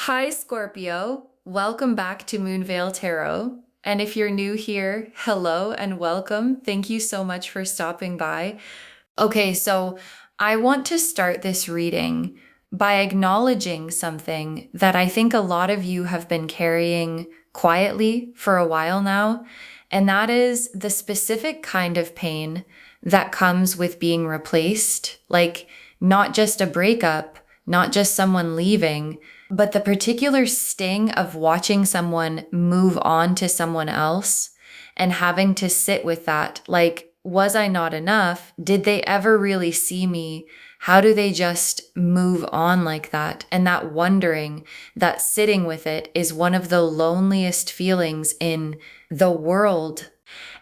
Hi, Scorpio. Welcome back to Moonveil Tarot. And if you're new here, hello and welcome. Thank you so much for stopping by. Okay, so I want to start this reading by acknowledging something that I think a lot of you have been carrying quietly for a while now, and that is the specific kind of pain that comes with being replaced, like not just a breakup, not just someone leaving, but the particular sting of watching someone move on to someone else and having to sit with that. Like, was I not enough? Did they ever really see me? How do they just move on like that? And that wondering, that sitting with it is one of the loneliest feelings in the world.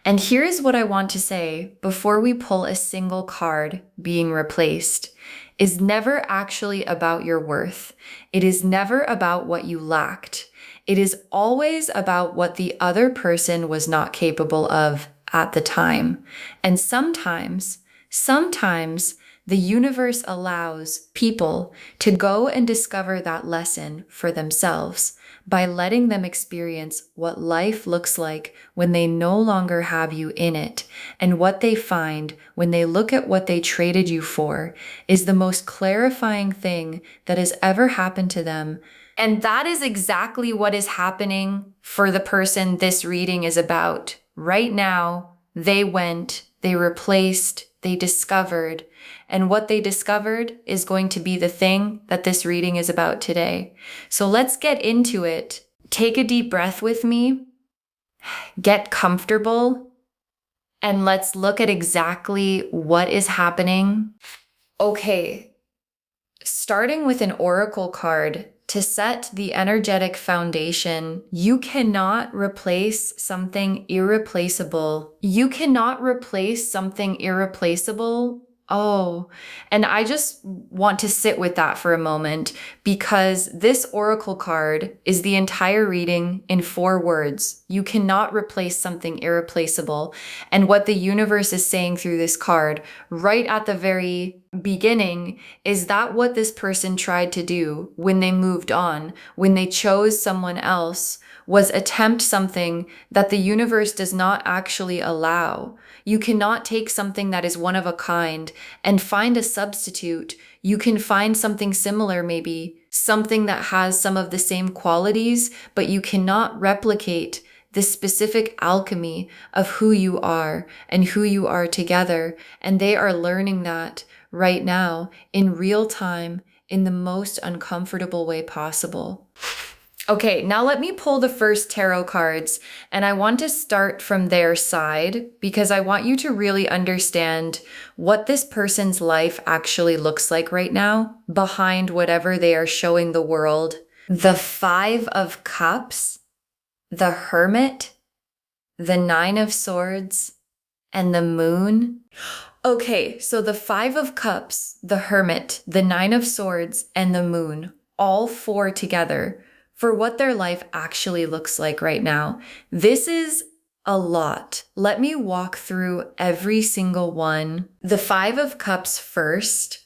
And here's what I want to say before we pull a single card being replaced is never actually about your worth. It is never about what you lacked. It is always about what the other person was not capable of at the time. And sometimes the universe allows people to go and discover that lesson for themselves by letting them experience what life looks like when they no longer have you in it. And what they find when they look at what they traded you for is the most clarifying thing that has ever happened to them. And that is exactly what is happening for the person this reading is about. Right now, they went, they replaced, they discovered, and what they discovered is going to be the thing that this reading is about today. So let's get into it. Take a deep breath with me, get comfortable, and let's look at exactly what is happening. Okay, starting with an oracle card to set the energetic foundation, you cannot replace something irreplaceable. You cannot replace something irreplaceable. Oh, and I just want to sit with that for a moment because this oracle card is the entire reading in 4 words. You cannot replace something irreplaceable. And what the universe is saying through this card right at the very beginning is that what this person tried to do when they moved on, when they chose someone else, was attempt something that the universe does not actually allow. You cannot take something that is one of a kind and find a substitute. You can find something similar, maybe something that has some of the same qualities, but you cannot replicate the specific alchemy of who you are and who you are together. And they are learning that right now in real time in the most uncomfortable way possible. Okay, now let me pull the first tarot cards, and I want to start from their side because I want you to really understand what this person's life actually looks like right now behind whatever they are showing the world. The 5 of Cups, the Hermit, the 9 of Swords, and the Moon. Okay, so the 5 of Cups, the Hermit, the 9 of Swords, and the Moon, all 4 together for what their life actually looks like right now. This is a lot. Let me walk through every single one. The 5 of Cups first.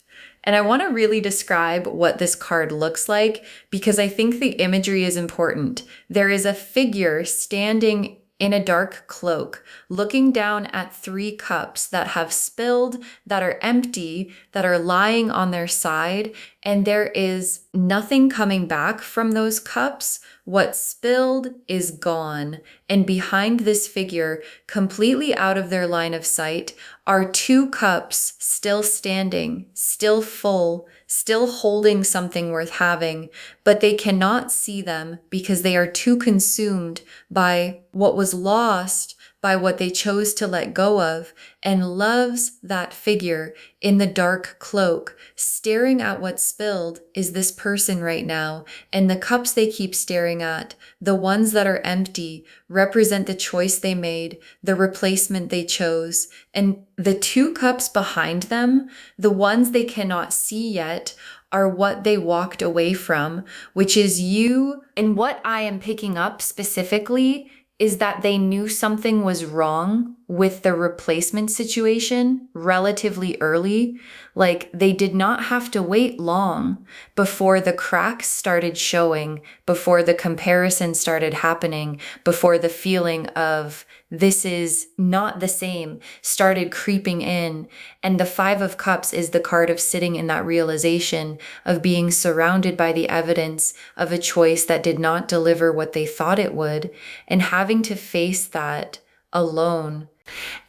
And I want to really describe what this card looks like because I think the imagery is important. There is a figure standing in a dark cloak, looking down at 3 cups that have spilled, that are empty, that are lying on their side, and there is nothing coming back from those cups. What spilled is gone. And behind this figure, completely out of their line of sight, are 2 cups still standing, still full, still holding something worth having, but they cannot see them because they are too consumed by what was lost, by what they chose to let go of, and loves that figure in the dark cloak. Staring at what spilled is this person right now, and the cups they keep staring at, the ones that are empty, represent the choice they made, the replacement they chose. And the 2 cups behind them, the ones they cannot see yet, are what they walked away from, which is you. And what I am picking up specifically is that they knew something was wrong with the replacement situation relatively early. Like they did not have to wait long before the cracks started showing, before the comparison started happening, before the feeling of this is not the same started creeping in. And the Five of Cups is the card of sitting in that realization of being surrounded by the evidence of a choice that did not deliver what they thought it would, and having to face that alone.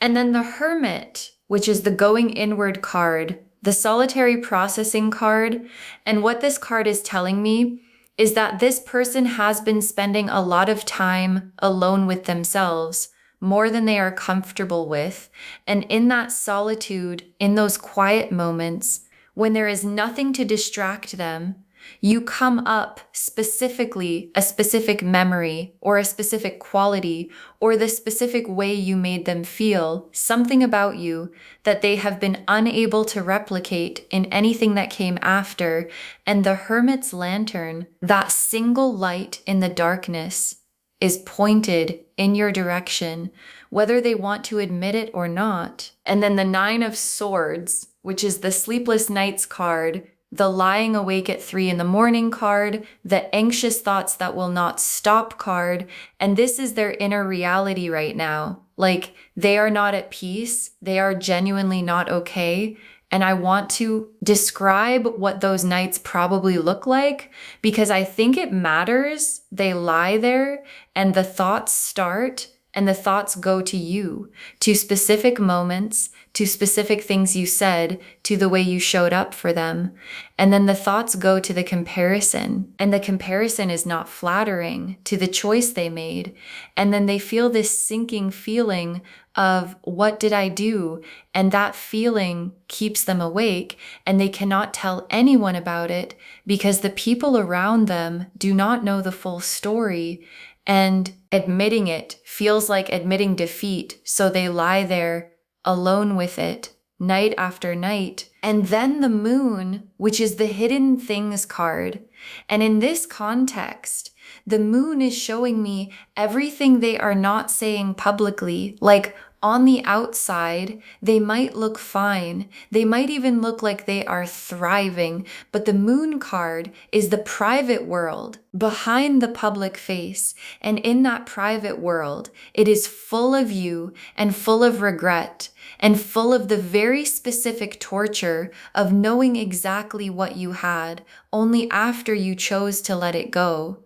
And then the Hermit, which is the going inward card, the solitary processing card. And what this card is telling me is that this person has been spending a lot of time alone with themselves, more than they are comfortable with. And in that solitude, in those quiet moments, when there is nothing to distract them, you come up specifically a specific memory or a specific quality or the specific way you made them feel, something about you that they have been unable to replicate in anything that came after. And the Hermit's lantern, that single light in the darkness, is pointed in your direction, whether they want to admit it or not. And then the Nine of Swords, which is the sleepless nights card, the lying awake at 3 a.m. card, the anxious thoughts that will not stop card. And this is their inner reality right now. Like they are not at peace. They are genuinely not okay. And I want to describe what those nights probably look like because I think it matters. They lie there and the thoughts start and the thoughts go to you, to specific moments, to specific things you said, to the way you showed up for them. And then the thoughts go to the comparison, and the comparison is not flattering to the choice they made. And then they feel this sinking feeling of what did I do? And that feeling keeps them awake, and they cannot tell anyone about it because the people around them do not know the full story. And admitting it feels like admitting defeat. So they lie there alone with it night after night. And then the Moon, which is the hidden things card. And in this context, the Moon is showing me everything they are not saying publicly. Like on the outside, they might look fine. They might even look like they are thriving. But the Moon card is the private world behind the public face. And in that private world, it is full of you and full of regret and full of the very specific torture of knowing exactly what you had only after you chose to let it go.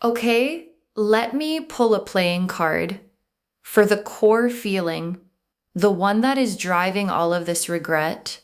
Okay, let me pull a playing card for the core feeling, the one that is driving all of this regret,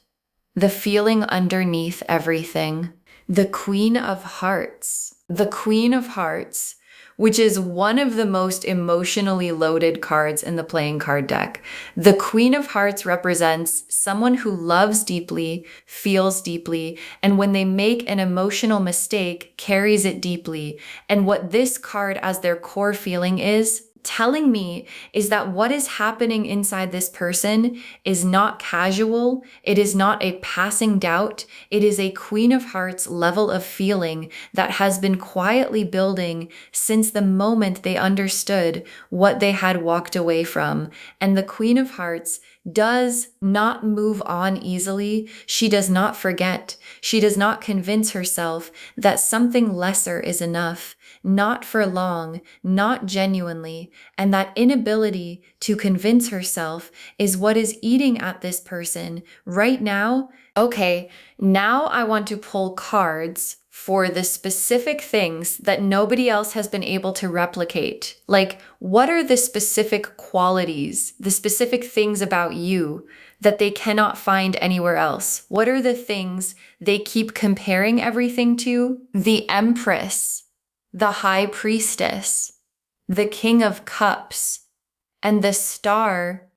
the feeling underneath everything, the Queen of Hearts. The Queen of Hearts, which is one of the most emotionally loaded cards in the playing card deck. The Queen of Hearts represents someone who loves deeply, feels deeply, and when they make an emotional mistake, carries it deeply. And what this card as their core feeling is telling me is that what is happening inside this person is not casual. It is not a passing doubt. It is a Queen of Hearts level of feeling that has been quietly building since the moment they understood what they had walked away from. And the Queen of Hearts does not move on easily. She does not forget. She does not convince herself that something lesser is enough. Not for long, not genuinely, and that inability to convince herself is what is eating at this person right now. Okay, now I want to pull cards for the specific things that nobody else has been able to replicate. Like, what are the specific qualities, the specific things about you that they cannot find anywhere else? What are the things they keep comparing everything to? The Empress, the High Priestess, the King of Cups, and the Star.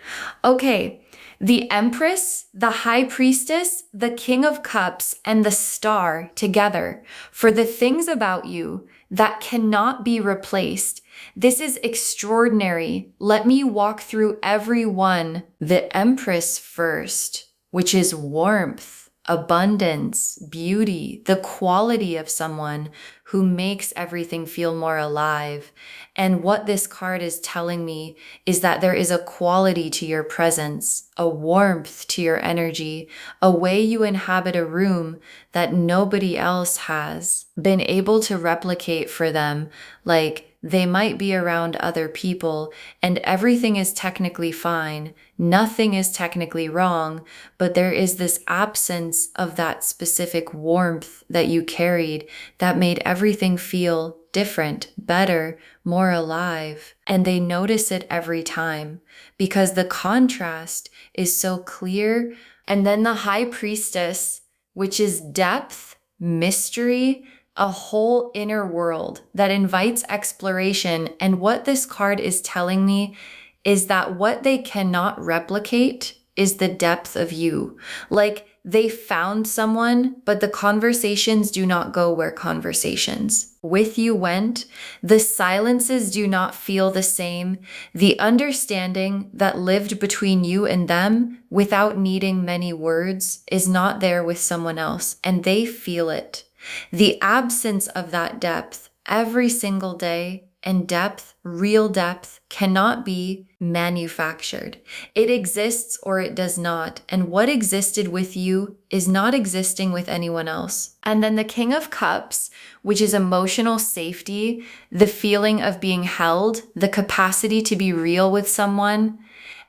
Okay, the Empress, the High Priestess, the King of Cups, and the Star together for the things about you that cannot be replaced. This is extraordinary. Let me walk through every one. The Empress first, which is warmth. abundance, beauty, the quality of someone who makes everything feel more alive. And what this card is telling me is that there is a quality to your presence, a warmth to your energy, a way you inhabit a room that nobody else has been able to replicate for them. Like, they might be around other people and everything is technically fine. Nothing is technically wrong, but there is this absence of that specific warmth that you carried that made everything feel different, better, more alive. And they notice it every time because the contrast is so clear. And then the High Priestess, which is depth, mystery, a whole inner world that invites exploration. And what this card is telling me is that what they cannot replicate is the depth of you. Like, they found someone, but the conversations do not go where conversations with you went. The silences do not feel the same. The understanding that lived between you and them without needing many words is not there with someone else, and they feel it. The absence of that depth every single day, and depth, real depth, cannot be manufactured. It exists or it does not. And what existed with you is not existing with anyone else. And then the King of Cups, which is emotional safety, the feeling of being held, the capacity to be real with someone.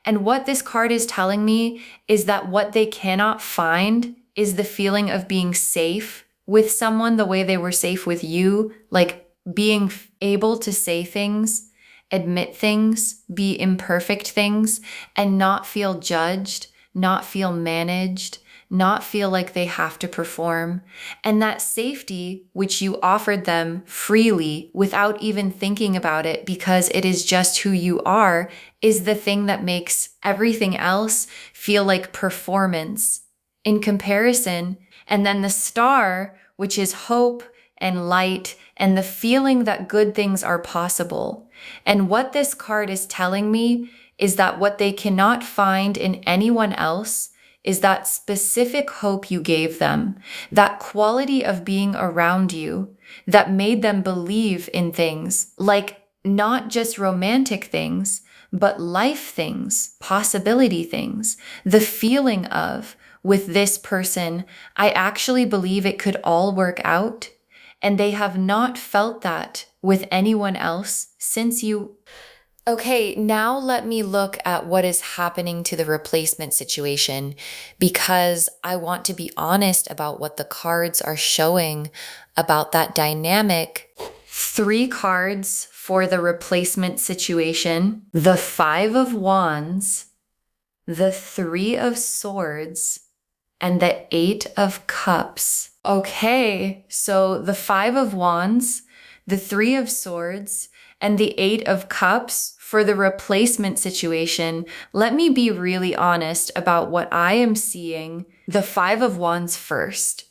And what this card is telling me is that what they cannot find is the feeling of being safe with someone the way they were safe with you, like being able to say things, admit things, be imperfect things, and not feel judged, not feel managed, not feel like they have to perform. And that safety, which you offered them freely without even thinking about it because it is just who you are, is the thing that makes everything else feel like performance in comparison. And then the Star, which is hope and light and the feeling that good things are possible. And what this card is telling me is that what they cannot find in anyone else is that specific hope you gave them, that quality of being around you that made them believe in things, like not just romantic things, but life things, possibility things, the feeling of, with this person, I actually believe it could all work out. And they have not felt that with anyone else since you. Okay, now let me look at what is happening to the replacement situation, because I want to be honest about what the cards are showing about that dynamic. 3 cards for the replacement situation: the 5 of Wands, the 3 of Swords, and the 8 of Cups. Okay, so the 5 of Wands, the 3 of Swords, and the 8 of Cups for the replacement situation. Let me be really honest about what I am seeing. The 5 of Wands first,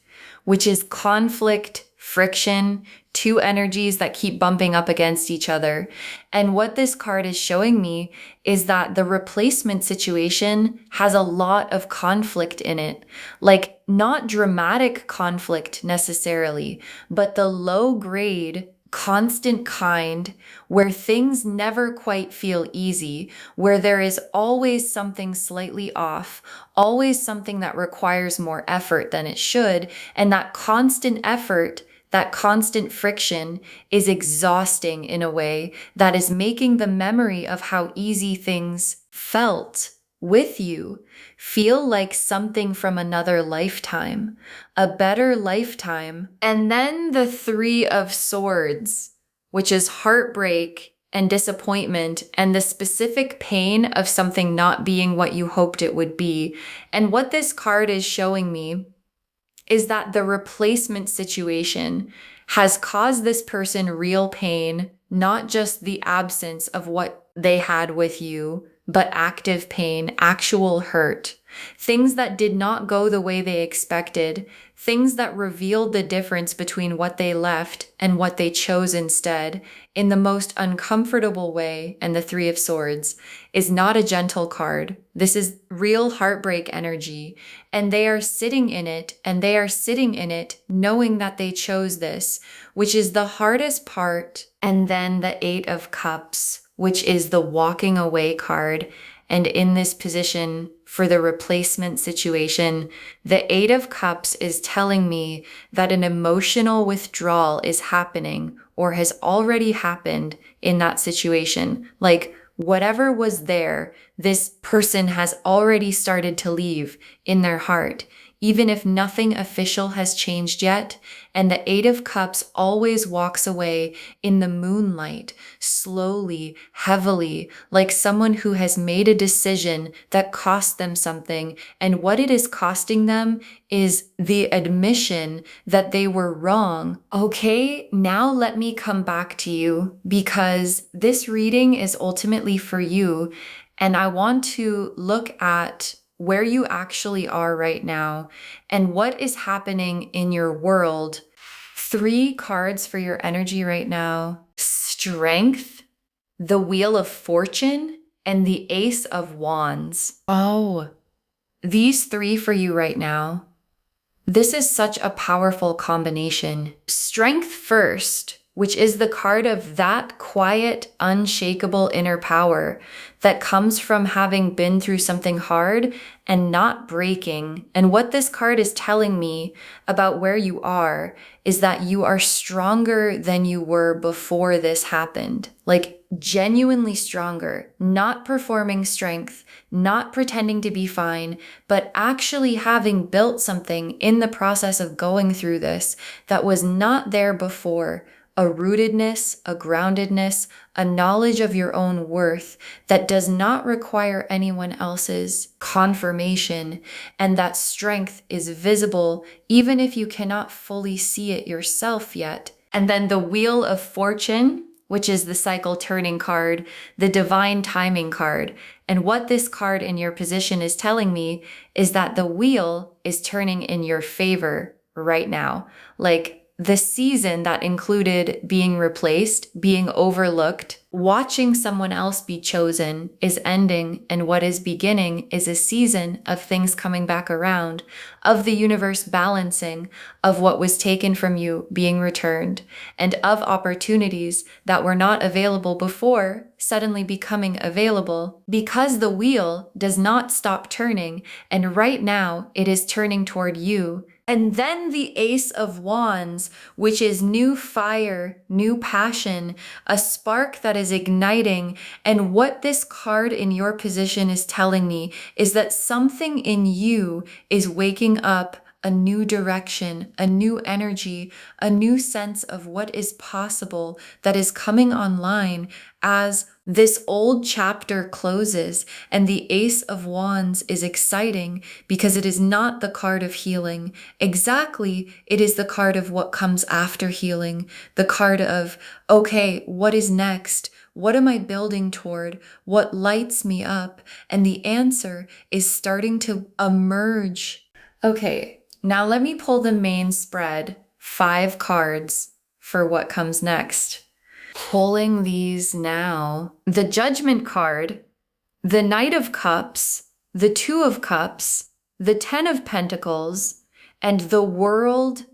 which is conflict, friction, 2 energies that keep bumping up against each other. And what this card is showing me is that the replacement situation has a lot of conflict in it. Like, not dramatic conflict necessarily, but the low grade, constant kind, where things never quite feel easy, where there is always something slightly off, always something that requires more effort than it should. And that constant effort, that constant friction is exhausting in a way that is making the memory of how easy things felt with you feel like something from another lifetime, a better lifetime. And then the 3 of Swords, which is heartbreak and disappointment and the specific pain of something not being what you hoped it would be. And what this card is showing me is that the replacement situation has caused this person real pain, not just the absence of what they had with you, but active pain, actual hurt. things that did not go the way they expected, things that revealed the difference between what they left and what they chose instead in the most uncomfortable way. And the Three of Swords is not a gentle card. This is real heartbreak energy. And they are sitting in it, and they are sitting in it knowing that they chose this, which is the hardest part. And then the Eight of Cups, which is the walking away card. And in this position for the replacement situation, the Eight of Cups is telling me that an emotional withdrawal is happening or has already happened in that situation. Like whatever was there, this person has already started to leave in their heart, even if nothing official has changed yet. And the Eight of Cups always walks away in the moonlight, slowly, heavily, like someone who has made a decision that cost them something. And what it is costing them is the admission that they were wrong. Okay, now let me come back to you, because this reading is ultimately for you. And I want to look at where you actually are right now and what is happening in your world. 3 cards for your energy right now: Strength, the Wheel of Fortune, and the Ace of Wands. Oh, these 3 for you right now. This is such a powerful combination. Strength first, which is the card of that quiet, unshakable inner power that comes from having been through something hard and not breaking. And what this card is telling me about where you are is that you are stronger than you were before this happened. Like genuinely stronger, not performing strength, not pretending to be fine, but actually having built something in the process of going through this that was not there before. A rootedness, a groundedness, a knowledge of your own worth that does not require anyone else's confirmation, and that strength is visible even if you cannot fully see it yourself yet. And then the Wheel of Fortune, which is the cycle turning card, the divine timing card. And what this card in your position is telling me is that the wheel is turning in your favor right now. Like, the season that included being replaced, being overlooked, watching someone else be chosen is ending, and what is beginning is a season of things coming back around, of the universe balancing, of what was taken from you being returned, and of opportunities that were not available before suddenly becoming available, because the wheel does not stop turning, and right now it is turning toward you. And then the Ace of Wands, which is new fire, new passion, a spark that is igniting. And what this card in your position is telling me is that something in you is waking up a new direction, a new energy, a new sense of what is possible that is coming online as this old chapter closes. And the Ace of Wands is exciting because it is not the card of healing. Exactly, it is the card of what comes after healing, the card of, okay, what is next? What am I building toward? What lights me up? And the answer is starting to emerge. Okay. Now let me pull the main spread, 5 cards for what comes next. Pulling these now. The Judgment card, the Knight of Cups, the Two of Cups, the Ten of Pentacles, and the World.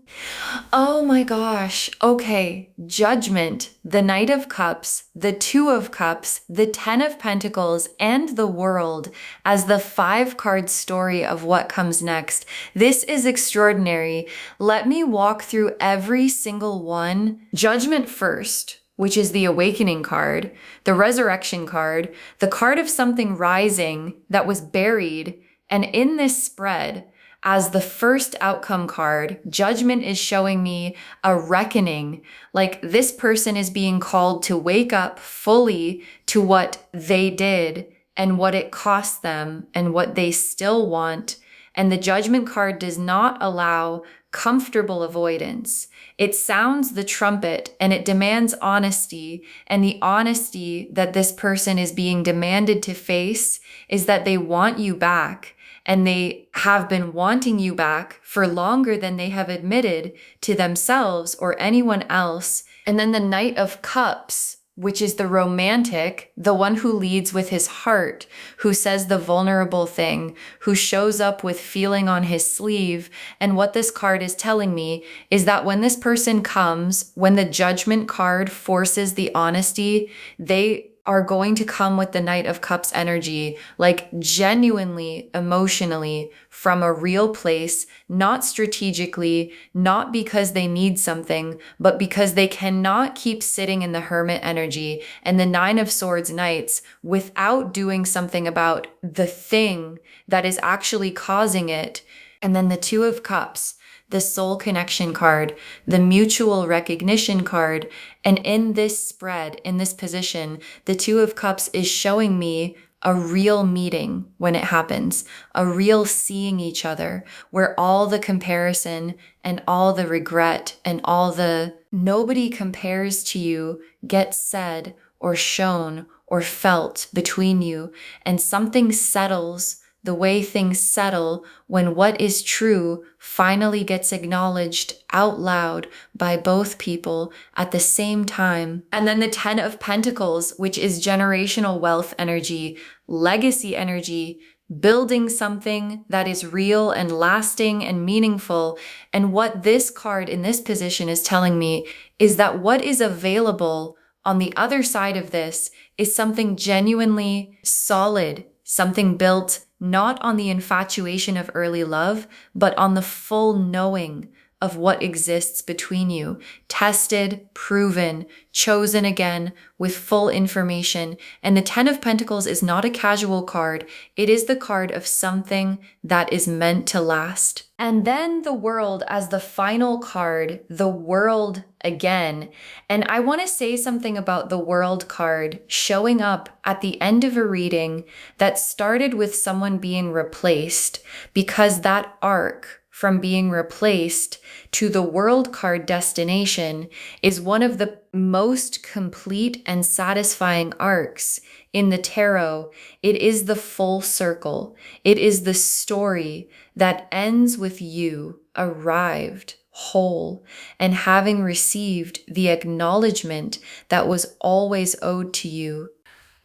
Oh my gosh. Okay. Judgment, the Knight of Cups, the Two of Cups, the Ten of Pentacles, and the World as the 5-card story of what comes next. This is extraordinary. Let me walk through every single one. Judgment first, which is the Awakening card, the Resurrection card, the card of something rising that was buried. And in this spread, as the first outcome card, Judgment is showing me a reckoning. Like this person is being called to wake up fully to what they did and what it cost them and what they still want. And the Judgment card does not allow comfortable avoidance. It sounds the trumpet and it demands honesty. And the honesty that this person is being demanded to face is that they want you back. and they have been wanting you back for longer than they have admitted to themselves or anyone else. And then the Knight of Cups, which is the romantic, the one who leads with his heart, who says the vulnerable thing, who shows up with feeling on his sleeve. And what this card is telling me is that when this person comes, when the Judgment card forces the honesty, they are going to come with the Knight of Cups energy, like genuinely, emotionally, from a real place, not strategically, not because they need something, but because they cannot keep sitting in the Hermit energy and the Nine of Swords Knights without doing something about the thing that is actually causing it. And then the Two of Cups, the soul connection card, the mutual recognition card. And in this spread, in this position, the Two of Cups is showing me a real meeting when it happens, a real seeing each other, where all the comparison and all the regret and all the nobody compares to you gets said or shown or felt between you, and something settles the way things settle when what is true finally gets acknowledged out loud by both people at the same time. And then the Ten of Pentacles, which is generational wealth energy, legacy energy, building something that is real and lasting and meaningful. And what this card in this position is telling me is that what is available on the other side of this is something genuinely solid, something built not on the infatuation of early love, but on the full knowing of what exists between you, tested, proven, chosen again with full information. And the Ten of Pentacles is not a casual card. It is the card of something that is meant to last. And then the World as the final card, the World again. And I want to say something about the World card showing up at the end of a reading that started with someone being replaced, because that arc from being replaced to the World card destination is one of the most complete and satisfying arcs in the tarot. It is the full circle. It is the story that ends with you arrived whole and having received the acknowledgement that was always owed to you.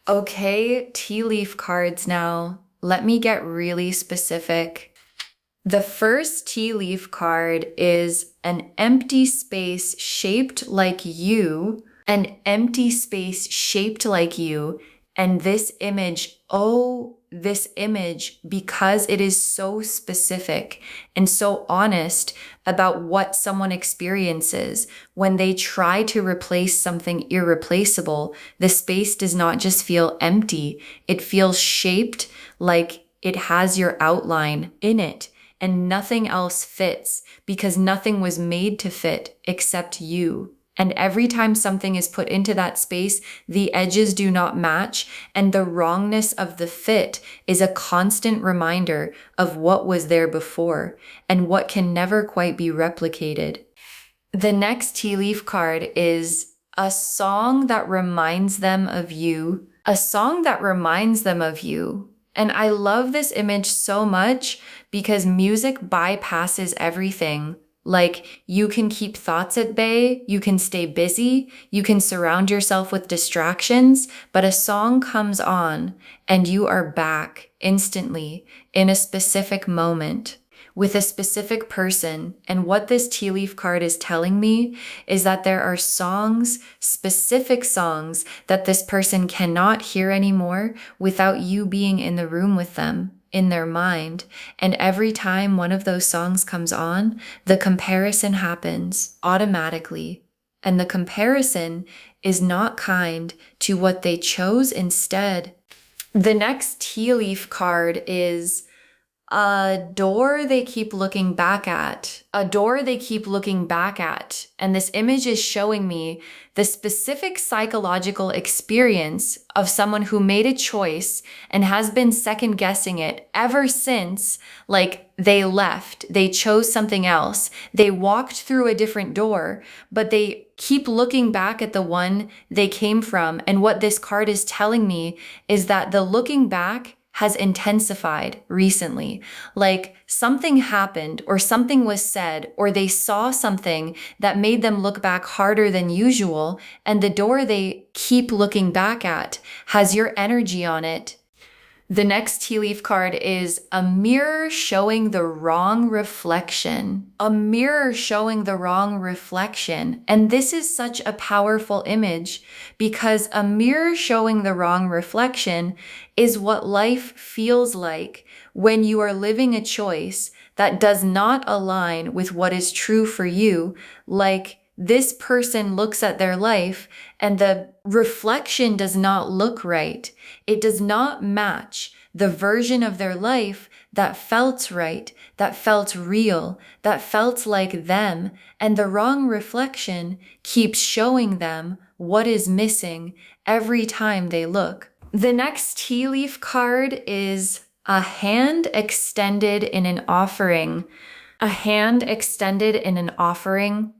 Okay, tea leaf cards now. Let me get really specific. The first tea leaf card is an empty space shaped like you, an empty space shaped like you. And this image, this image, because it is so specific and so honest about what someone experiences when they try to replace something irreplaceable, the space does not just feel empty. It feels shaped like it has your outline in it. And nothing else fits because nothing was made to fit except you. And every time something is put into that space, the edges do not match, and the wrongness of the fit is a constant reminder of what was there before and what can never quite be replicated. The next tea leaf card is a song that reminds them of you, a song that reminds them of you. And I love this image so much because music bypasses everything. Like, you can keep thoughts at bay, you can stay busy, you can surround yourself with distractions, but a song comes on and you are back instantly in a specific moment with a specific person. And what this tea leaf card is telling me is that there are songs, specific songs, that this person cannot hear anymore without you being in the room with them, in their mind. And every time one of those songs comes on, the comparison happens automatically. And the comparison is not kind to what they chose instead. The next tea leaf card is a door they keep looking back at, a door they keep looking back at. And this image is showing me the specific psychological experience of someone who made a choice and has been second guessing it ever since, like, they left, they chose something else, they walked through a different door, but they keep looking back at the one they came from. And what this card is telling me is that the looking back has intensified recently. Like something happened or something was said or they saw something that made them look back harder than usual, and the door they keep looking back at has your energy on it. The next tea leaf card is a mirror showing the wrong reflection. A mirror showing the wrong reflection. And this is such a powerful image because a mirror showing the wrong reflection is what life feels like when you are living a choice that does not align with what is true for you. Like this person looks at their life and the reflection does not look right. It does not match the version of their life that felt right, that felt real, that felt like them. And the wrong reflection keeps showing them what is missing every time they look. The next tea leaf card is a hand extended in an offering. A hand extended in an offering,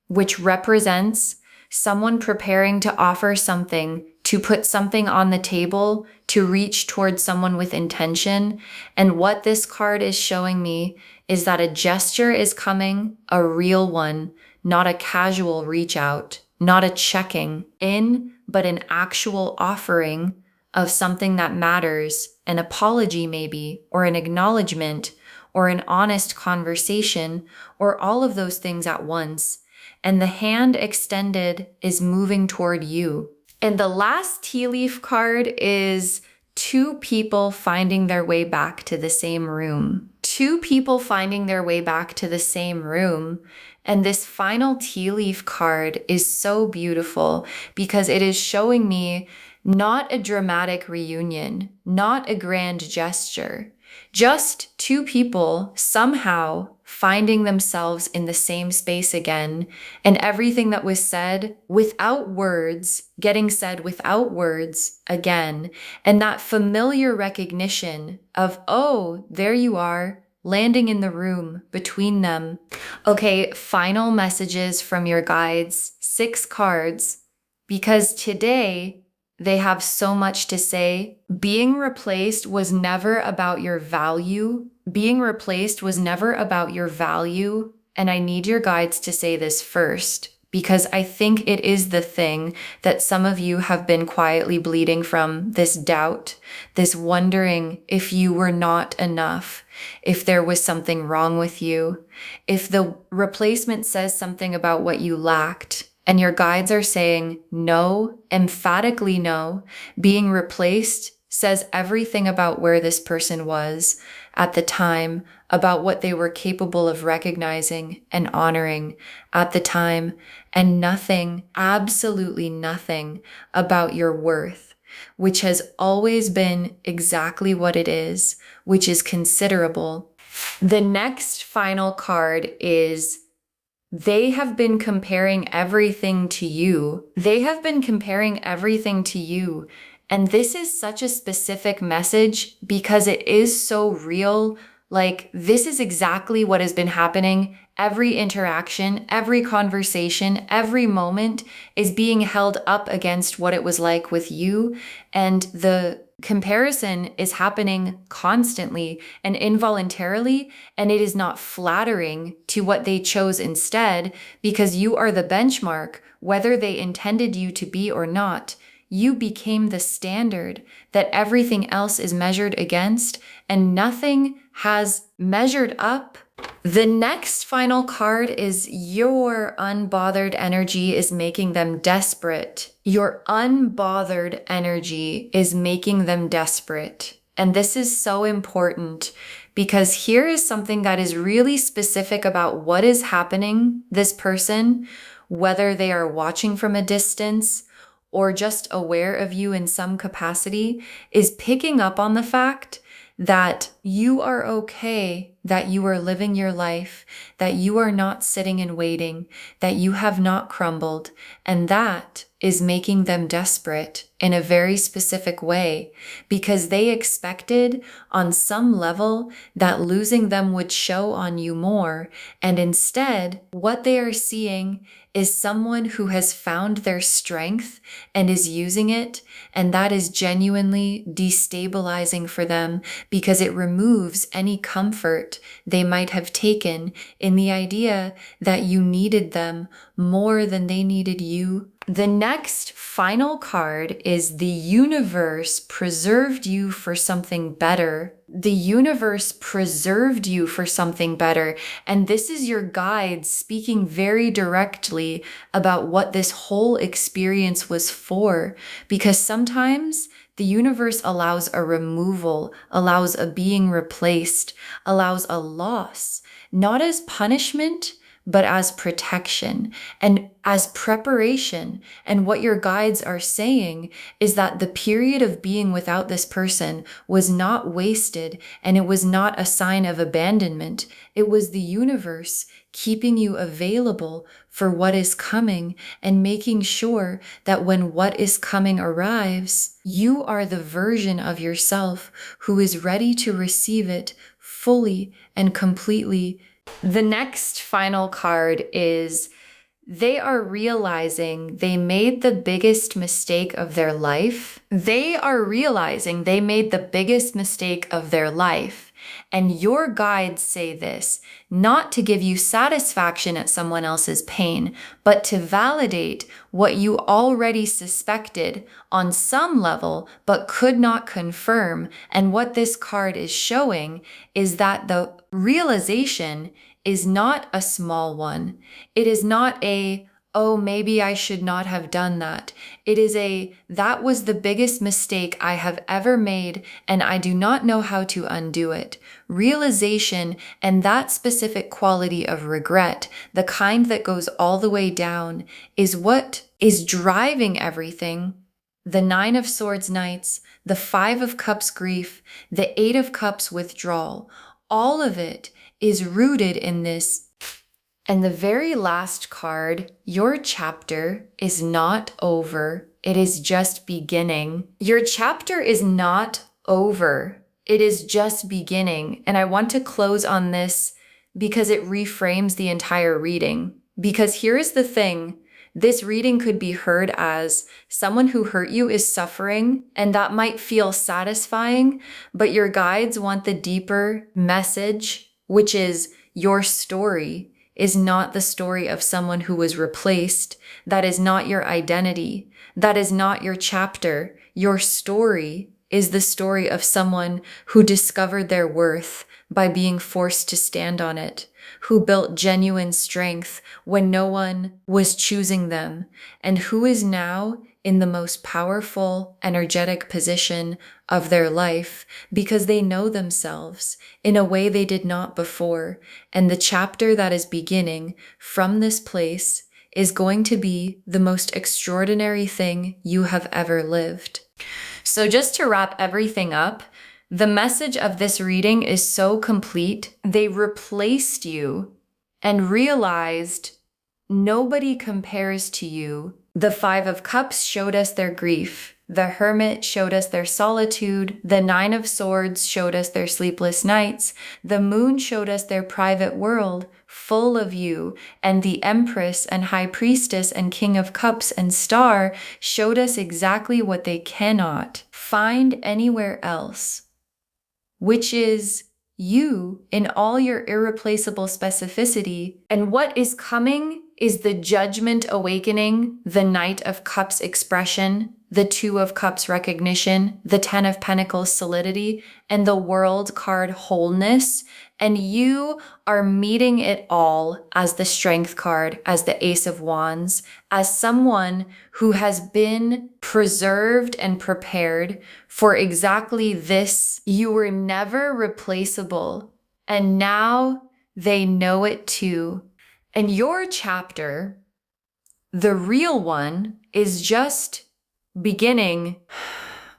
which represents someone preparing to offer something, to put something on the table, to reach towards someone with intention. And what this card is showing me is that a gesture is coming, a real one, not a casual reach out, not a checking in, but an actual offering of something that matters, an apology maybe, or an acknowledgement, or an honest conversation, or all of those things at once. And the hand extended is moving toward you. And the last tea leaf card is two people finding their way back to the same room. Two people finding their way back to the same room. And this final tea leaf card is so beautiful because it is showing me not a dramatic reunion, not a grand gesture, just two people somehow finding themselves in the same space again, and everything that was said without words, getting said without words again, and that familiar recognition of, oh, there you are, landing in the room between them. Okay, final messages from your guides, 6 cards, because today they have so much to say. Being replaced was never about your value. Being replaced was never about your value. And I need your guides to say this first, because I think it is the thing that some of you have been quietly bleeding from, this doubt, this wondering if you were not enough, if there was something wrong with you, if the replacement says something about what you lacked. And your guides are saying no, emphatically no. Being replaced says everything about where this person was at the time, about what they were capable of recognizing and honoring at the time, and nothing, absolutely nothing about your worth, which has always been exactly what it is, which is considerable. The next final card is they have been comparing everything to you. They have been comparing everything to you. And this is such a specific message because it is so real. Like, this is exactly what has been happening. Every interaction, every conversation, every moment is being held up against what it was like with you. And the comparison is happening constantly and involuntarily, and it is not flattering to what they chose instead, because you are the benchmark, whether they intended you to be or not. You became the standard that everything else is measured against, and nothing has measured up. The next final card is your unbothered energy is making them desperate. Your unbothered energy is making them desperate. And this is so important because here is something that is really specific about what is happening. This person, whether they are watching from a distance or just aware of you in some capacity, is picking up on the fact that you are okay, that you are living your life, that you are not sitting and waiting, that you have not crumbled. And that is making them desperate in a very specific way because they expected on some level that losing them would show on you more. And instead, what they are seeing is someone who has found their strength and is using it. And that is genuinely destabilizing for them because it removes any comfort they might have taken in the idea that you needed them more than they needed you. The next final card is the universe preserved you for something better. The universe preserved you for something better. And this is your guide speaking very directly about what this whole experience was for. Because sometimes the universe allows a removal, allows a being replaced, allows a loss, not as punishment, but as protection and as preparation. And what your guides are saying is that the period of being without this person was not wasted, and it was not a sign of abandonment. It was the universe keeping you available for what is coming and making sure that when what is coming arrives, you are the version of yourself who is ready to receive it fully and completely. The next final card is they are realizing they made the biggest mistake of their life. They are realizing they made the biggest mistake of their life. And your guides say this, not to give you satisfaction at someone else's pain, but to validate what you already suspected on some level, but could not confirm. And what this card is showing is that the realization is not a small one. It is not a, oh, maybe I should not have done that. It is that was the biggest mistake I have ever made, and I do not know how to undo it. Realization and that specific quality of regret, the kind that goes all the way down, is what is driving everything. The Nine of Swords Knights, the Five of Cups grief, the Eight of Cups withdrawal, all of it is rooted in this. And the very last card, your chapter is not over. It is just beginning. Your chapter is not over. It is just beginning. And I want to close on this because it reframes the entire reading. Because here is the thing. This reading could be heard as someone who hurt you is suffering, and that might feel satisfying, but your guides want the deeper message, which is your story is not the story of someone who was replaced. That is not your identity. That is not your chapter. Your story is the story of someone who discovered their worth by being forced to stand on it, who built genuine strength when no one was choosing them, and who is now in the most powerful, energetic position of their life because they know themselves in a way they did not before. And the chapter that is beginning from this place is going to be the most extraordinary thing you have ever lived. So just to wrap everything up, the message of this reading is so complete. They replaced you and realized nobody compares to you. The Five of Cups showed us their grief. The Hermit showed us their solitude. The Nine of Swords showed us their sleepless nights. The Moon showed us their private world, full of you. And the Empress and High Priestess and King of Cups and Star showed us exactly what they cannot find anywhere else, which is you in all your irreplaceable specificity. And what is coming is the Judgment awakening, the Knight of Cups expression, the Two of Cups recognition, the Ten of Pentacles solidity, and the World card wholeness. And you are meeting it all as the Strength card, as the Ace of Wands, as someone who has been preserved and prepared for exactly this. You were never replaceable, and now they know it too. And your chapter, the real one, is just beginning.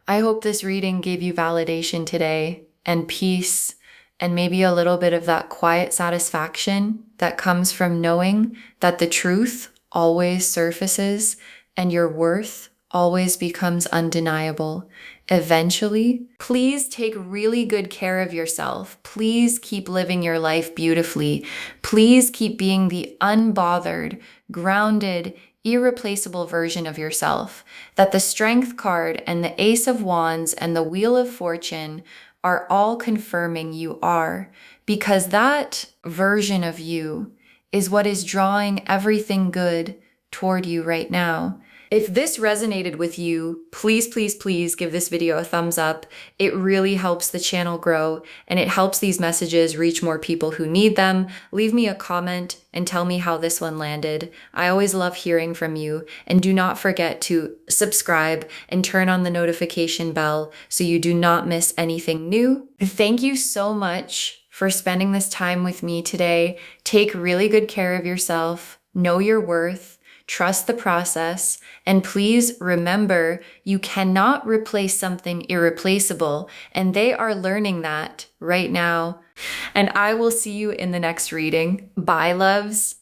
I hope this reading gave you validation today and peace and maybe a little bit of that quiet satisfaction that comes from knowing that the truth always surfaces and your worth always becomes undeniable. Eventually, please take really good care of yourself. Please keep living your life beautifully. Please keep being the unbothered, grounded, irreplaceable version of yourself. That the Strength card and the Ace of Wands and the Wheel of Fortune are all confirming you are, because that version of you is what is drawing everything good toward you right now. If this resonated with you, please, please, please give this video a thumbs up. It really helps the channel grow and it helps these messages reach more people who need them. Leave me a comment and tell me how this one landed. I always love hearing from you, and do not forget to subscribe and turn on the notification bell so you do not miss anything new. Thank you so much for spending this time with me today. Take really good care of yourself. Know your worth. Trust the process, and please remember, you cannot replace something irreplaceable, and they are learning that right now. And I will see you in the next reading. Bye, loves.